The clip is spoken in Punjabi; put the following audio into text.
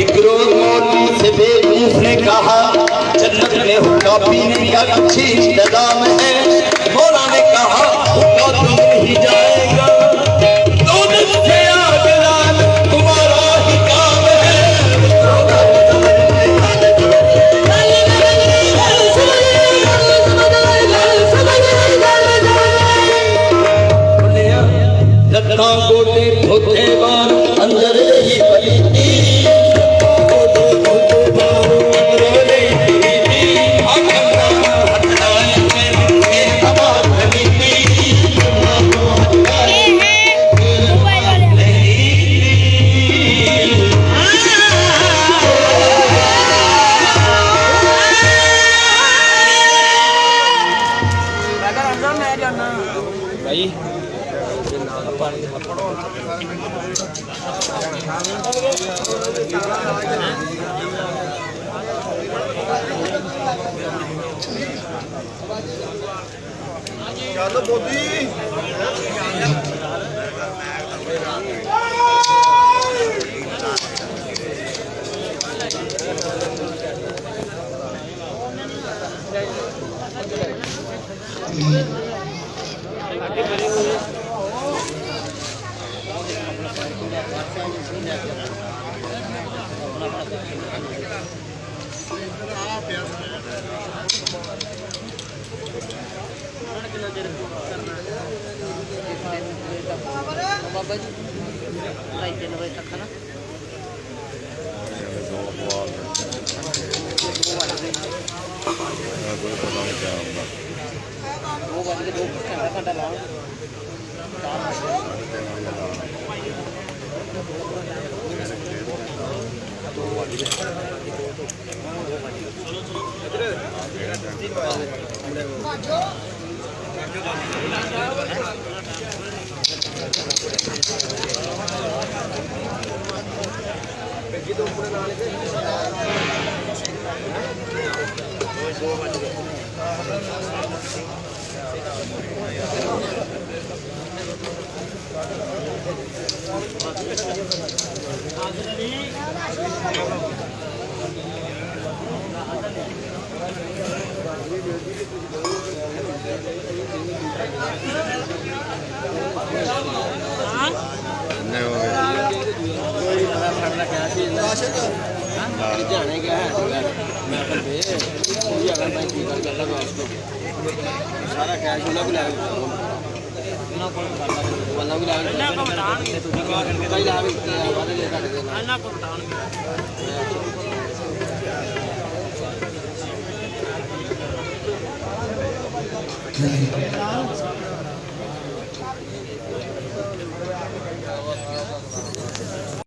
एक रोज मौलवी से बेवकूफ ने कहा जन्नत में हुक्का पीने का अच्छी इंतजाम है। मौला ने कहा हुक्का तो नहीं जाएगा, दो दिन से आज रात तुम्हारा ही काम है। लत्ता गोटे धोते बार अंदर ही पलीती, चलो मोदी बाबा जी 3:30 बजे तक है ना। ਕੋਈ ਪਤਾ ਨਹੀਂ ਕਿਆ ਹੁੰਦਾ। 2 ਵਜੇ 2 ਘੰਟਾ ਲਾਉਂ। ਕਿੰਨੇ ਹੋ ਗਏ? ਕੋਈ ਬੜਾ ਫੜਨਾ ਕਿਹਾ ਸੀ ਜਾਣੇ ਗਿਆ ਹੈ ਮੈਂ ਕਹਿੰਦੇ ਉਹ ਯਾਰ ਮੈਂ ਕੀ ਗੱਲ ਕਰਦਾ ਵਾਸਤੇ ਸਾਰਾ ਕੈਸ਼ ਉਹਨਾਂ ਕੋਲ ਲੈ ਕੇ ਉਹਨਾਂ ਕੋਲ ਕਰਦਾ ਵਾਲਾ ਵੀ ਲੈ ਕੇ ਇਹਨਾਂ ਕੋ ਬਤਾਣਗੇ ਤੁਸੀਂ ਕਈ ਲਾ ਵੀ ਵਾਦੇ ਲੈ ਕੱਢ ਦੇ ਇਹਨਾਂ ਕੋ ਬਤਾਣਗੇ